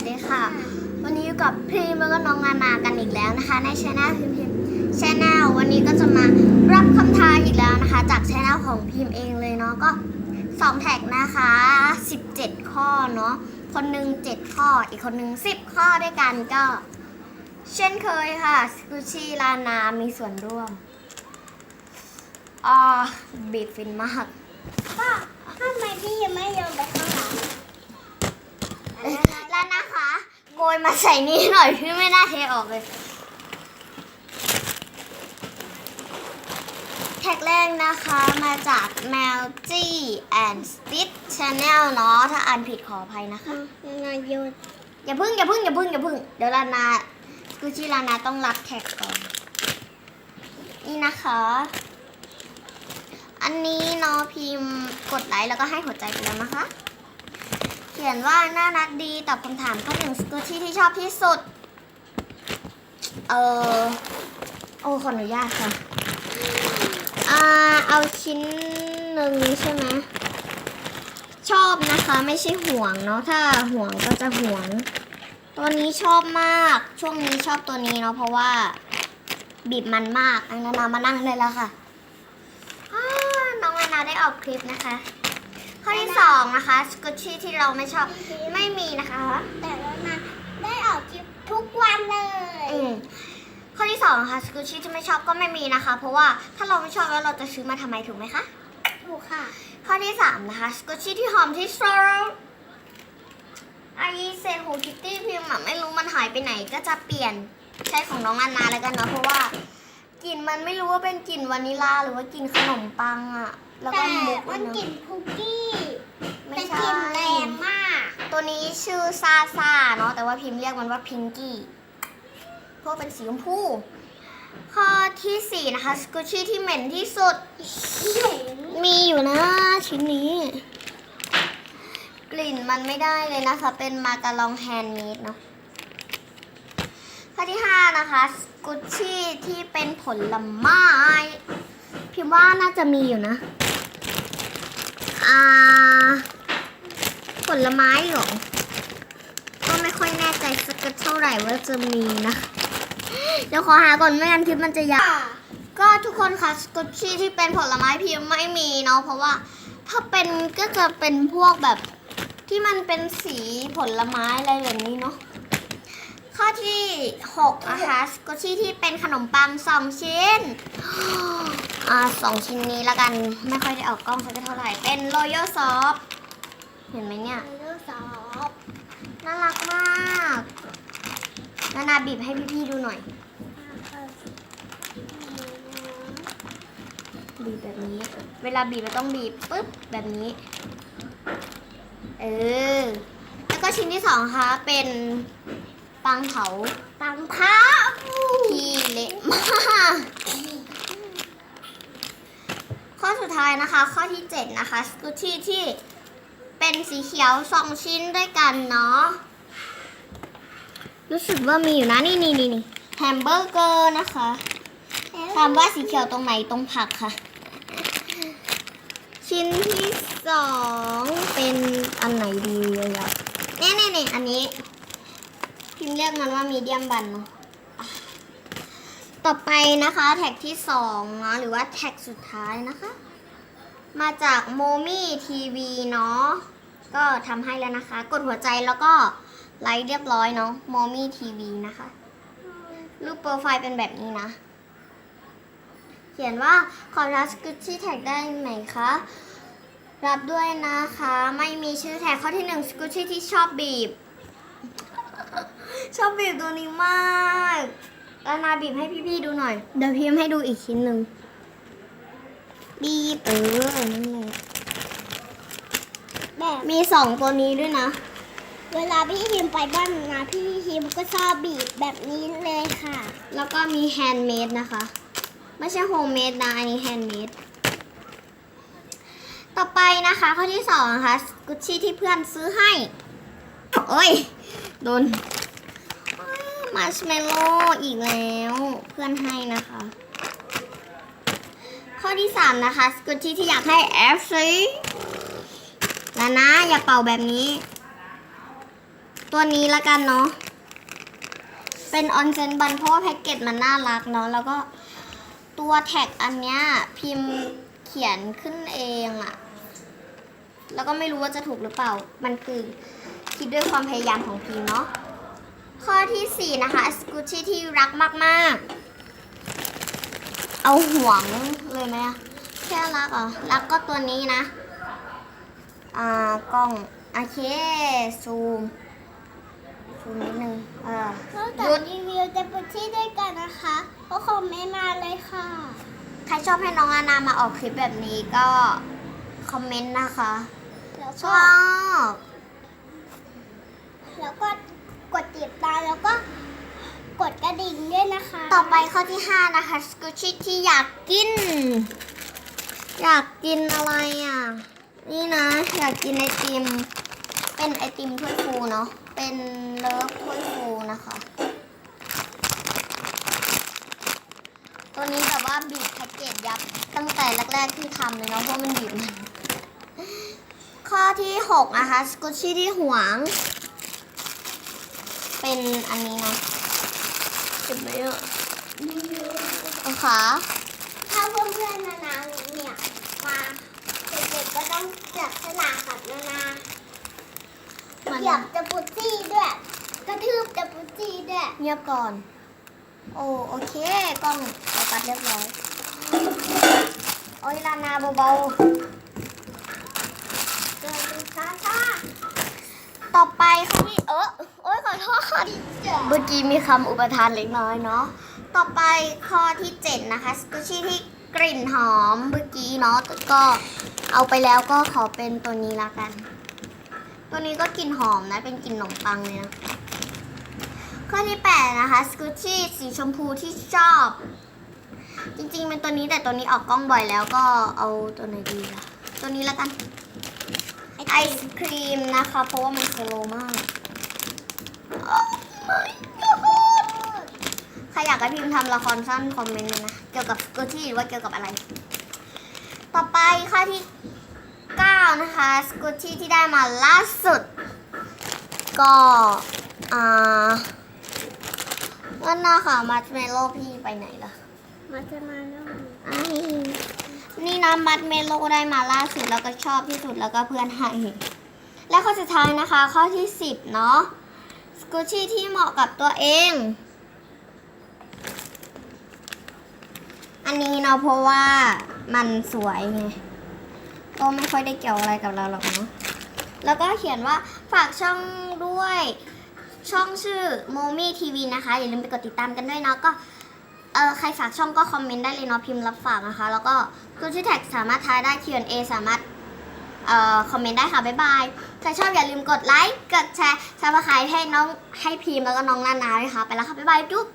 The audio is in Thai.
วัสดีค่ะวันนี้อยู่กับพิมแล้วก็น้องนานากันอีกแล้วนะคะในช่องพิมชาแนลวันนี้ก็จะมารับคำท้าอีกแล้วนะคะจากช่องของพิมเองเลยเนาะก็2แท็กนะคะ17ข้อเนาะคนหนึ่ง7ข้ออีกคนหนึ่ง10ข้อด้วยกันก็เช่นเคยค่ะสกูชี่ลานามีส่วนร่วมบีบฟินมากก็ทำไมพี่ยังไม่ยอมไปข้างหลังแล้วนะคะโกยมาใส่นี่หน่อยพี่ไม่น่าเทออกเลยแท็กแรกนะคะมาจาก Melody and Stitch Channel เนาะถ้าอ่านผิดขออภัยนะคะนายโยนอย่าพึ่งเดี๋ยวลานากูชิลานาต้องรับแท็กก่อนนี่นะคะอันนี้เนาะพิมพ์กดไลค์แล้วก็ให้หัวใจไปแล้วนะคะเขียนว่าน่ารักดีตอบคำถามข้อหนึ่งสกูชี่ที่ชอบที่สุดขออนุญาตค่ะเอาชิ้นหนึ่งใช่ไหมชอบนะคะไม่ใช่ห่วงเนาะถ้าห่วงก็จะห่วงตัวนี้ชอบมากช่วงนี้ชอบตัวนี้เนาะเพราะว่าบีบมันมากนานามานั่งเลยแล้วค่ะน้องนานาได้ออกคลิปนะคะข้อที่2นะคะสกูชี่ที่เราไม่ชอบไม่มีนะคะแต่แล้วนะได้ออกคลิปทุกวันเลยข้อที่2นะคะสกูชี่ที่ไม่ชอบก็ไม่มีนะคะเพราะว่าถ้าเราไม่ชอบแล้วเราจะซื้อมาทำไมถูกไหมคะถูกค่ะข้อที่3นะคะสกูชี่ที่หอมที่สุดไอเซนฮูคิตตี้พิมพ์ไม่รู้มันหายไปไหนก็จะเปลี่ยนใช้ของน้องนานาแล้วกันเนาะเพราะว่ากลิ่นมันไม่รู้ว่าเป็นกลิ่นวานิลลาหรือว่ากลิ่นขนมปังอะแล้วก็มุกมันกลิ่นคุกกี้เป็นกลิ่นแรงมากตัวนี้ชื่อซาซาเนาะแต่ว่าพิมพ์เรียกมันว่าพิงกี้เพราะเป็นสีชมพูข้อที่4นะคะสกูชี่ที่เหม็นที่สุดมีอยู่นะชิ้นนี้กลิ่นมันไม่ได้เลยนะคะเป็นมาการองแฮนด์เมดเนาะข้อที่5นะคะสกูชี่ที่เป็นผลไม้พิมพ์ว่าน่าจะมีอยู่นะผลไม้หรอก็ไม่ค่อยแน่ใจสักเท่าไหร่ว่าจะมีนะเดี๋ยวขอหาก่อนไม่งั้นคลิปมันจะยาวก็ทุกคนค่ะสกูชี่ที่เป็นผลไม้พิมพ์ไม่มีเนาะเพราะว่าถ้าเป็นก็จะเป็นพวกแบบที่มันเป็นสีผลไม้อะไรแบบนี้เนาะข้อที่6นะคะสกูชี่ที่เป็นขนมปัง2ชิ้น2ชิ้นนี้ละกันไม่ค่อยได้ออกกล้องสักเท่าไหร่เป็นโรยัลซอฟเห็นไหมเนี่ยโรยัลซอฟน่ารักมากนานาบีบให้พี่ๆดูหน่อยบีบแบบนี้เวลาบีบเราต้องบีบปึ๊บแบบนี้แล้วก็ชิ้นที่2ค่ะเป็นปังเผาที่เละมากข้อสุดท้ายนะคะข้อที่7นะคะสกูชี่ที่เป็นสีเขียว2ชิ้นด้วยกันเนาะรู้สึกว่ามีอยู่นะนี่แฮมเบอร์เกอร์นะคะถามว่าสีเขียวตรงไหนตรงผักค่ะชิ้นที่2เป็นอันไหนดีเลยอ่ะนี่อันนี้พิมพ์เรียกมันว่ามีเดียมบันเนาะต่อไปนะคะแท็กที่2เนาะหรือว่าแท็กสุดท้ายนะคะมาจากโมมี่ทีวีเนาะก็ทำให้แล้วนะคะกดหัวใจแล้วก็ไลค์เรียบร้อยเนาะโมมี่ทีวีนะคะรูปโปรไฟล์เป็นแบบนี้นะเขียนว่าขอรับสกูชี่แท็กได้ไหมคะรับด้วยนะคะไม่มีชื่อแท็กข้อที่1สกูชี่ที่ชอบบีบตัวนี้มากแล้วนาบีบให้พี่ๆดูหน่อยเดี๋ยวพิมพ์ให้ดูอีกชิ้นหนึ่งบีบนั่นเลยมี2ตัวนี้ด้วยนะเวลาพี่ฮิมไปบ้านนะพี่ฮิมก็ชอบบีบแบบนี้เลยค่ะแล้วก็มีแฮนด์เมดนะคะไม่ใช่โฮมเมดนะอันนี้แฮนด์เมดต่อไปนะคะข้อที่2นะคะสกูชี่ที่เพื่อนซื้อให้โอ้ยโดนมาร์ชเมลโล่อีกแล้วเพื่อนให้นะคะข้อที่3นะคะสกูชี่ที่อยากให้แอฟซี่แล้วนะอย่าเป่าแบบนี้ ตัวนี้ละกันเนาะเป็นออนเซนบันเพราะว่าแพ็กเกจมันน่ารักเนาะแล้วก็ตัวแท็กอันเนี้ยพิมพ์เขียนขึ้นเองอะแล้วก็ไม่รู้ว่าจะถูกหรือเปล่ามันคือคิดด้วยความพยายามของพิมพ์เนาะข้อที่ 4 นะคะสกูชี่ที่รักมากๆเอาห่วงเลยไหมอะแค่รักเหรอรักก็ตัวนี้นะกล้องโอเคซูมนิดนึงนอกจากรีวิวจะปุชี่ด้วยกันนะคะก็คอมเมนต์มาเลยค่ะ ใครชอบให้น้องอานามาออกคลิปแบบนี้ก็คอมเมนต์นะคะ แล้ว ช ก็ อบ กดติดตามแล้วก็กดกระดิ่งด้วยนะคะ ต่อไปข้อที่ 5 นะคะสกูชี่ที่อยากกินอะไรอ่ะนี่นะอยากกินไอติมเป็นไอติมถ้วยฟูเนาะเป็นเลิฟถ้วยฟูนะคะ ตัวนี้แบบว่าบีบแพ็กเกจยับตั้งแต่แรกๆที่ทำเลยเนาะเพราะมันบีบมันข้อที่ 6 นะคะสกูชี่ที่หวงเป็นอันนี้นะจุดไหมอ่ะโอ้ค่ะ ถ้าเพื่อนๆนานาเนี่ยมาเด็กๆก็ต้องจับฉลากกับนานาเหยียบจะปุชี่ด้วยกระทืบจะปุชี่ด้วย เงียบก่อน โอเคกล้องโฟกัสเรียบร้อยโอ้ยลานาเบาๆ เกิดช้า ต่อไปข้อที่โอ๊ยขอโทษค่ะเมื่อกี้มีคำอุปทานเล็กน้อยเนาะต่อไปข้อที่ 7 นะคะสกูชี่ที่กลิ่นหอมเมื่อกี้เนาะก็เอาไปแล้วก็ขอเป็นตัวนี้ละกัน ตัวนี้ก็กลิ่นหอมนะเป็นกลิ่นขนมปังเลยนะข้อที่ 8 นะคะสกูชี่สีชมพูที่ชอบ จริงๆเป็นตัวนี้แต่ตัวนี้ออกกล้องบ่อยแล้วก็เอาตัวไหนดีล่ะตัวนี้ละกันไอศครีมนะคะเพราะว่ามันสโลว์มาก ใครอยากให้พิมพ์ทำละครสั้นคอมเมนต์เลยนะเกี่ยวกับสกูชี่หรือว่าเกี่ยวกับอะไร ต่อไปข้อที่ 9 นะคะสกูชี่ที่ได้มาล่าสุดก็นั่นนะคะมัชเมลโล่พี่ไปไหนล่ะ ๆมาจะมาแล้ว นี่นะมัดเมโลได้มาล่าสุดแล้วก็ชอบที่สุดแล้วก็เพื่อนให้ และข้อสุดท้ายนะคะข้อที่ 10 เนาะสกูชี่ที่เหมาะกับตัวเอง อันนี้เนาะเพราะว่ามันสวยไงก็ไม่ค่อยได้เกี่ยวอะไรกับเราหรอกเนาะแล้วก็เขียนว่าฝากช่องด้วยช่องชื่อโมมี่ทีวีนะคะอย่าลืมไปกดติดตามกันด้วยเนาะก็ใครฝากช่องก็คอมเมนต์ได้เลยเนาะพิมพ์รับฝากนะคะแล้วก็คุณชื่อแท็กสามารถทายได้ Q&A สามารถคอมเมนต์ได้ค่ะบ๊ายบายใครชอบอย่าลืมกดไลค์กดแชร์ซับสไครต์ให้น้องให้พิมพ์แล้วก็น้องนานาด้วยค่ะไปแล้วค่ะบ๊ายบายจุ๊บ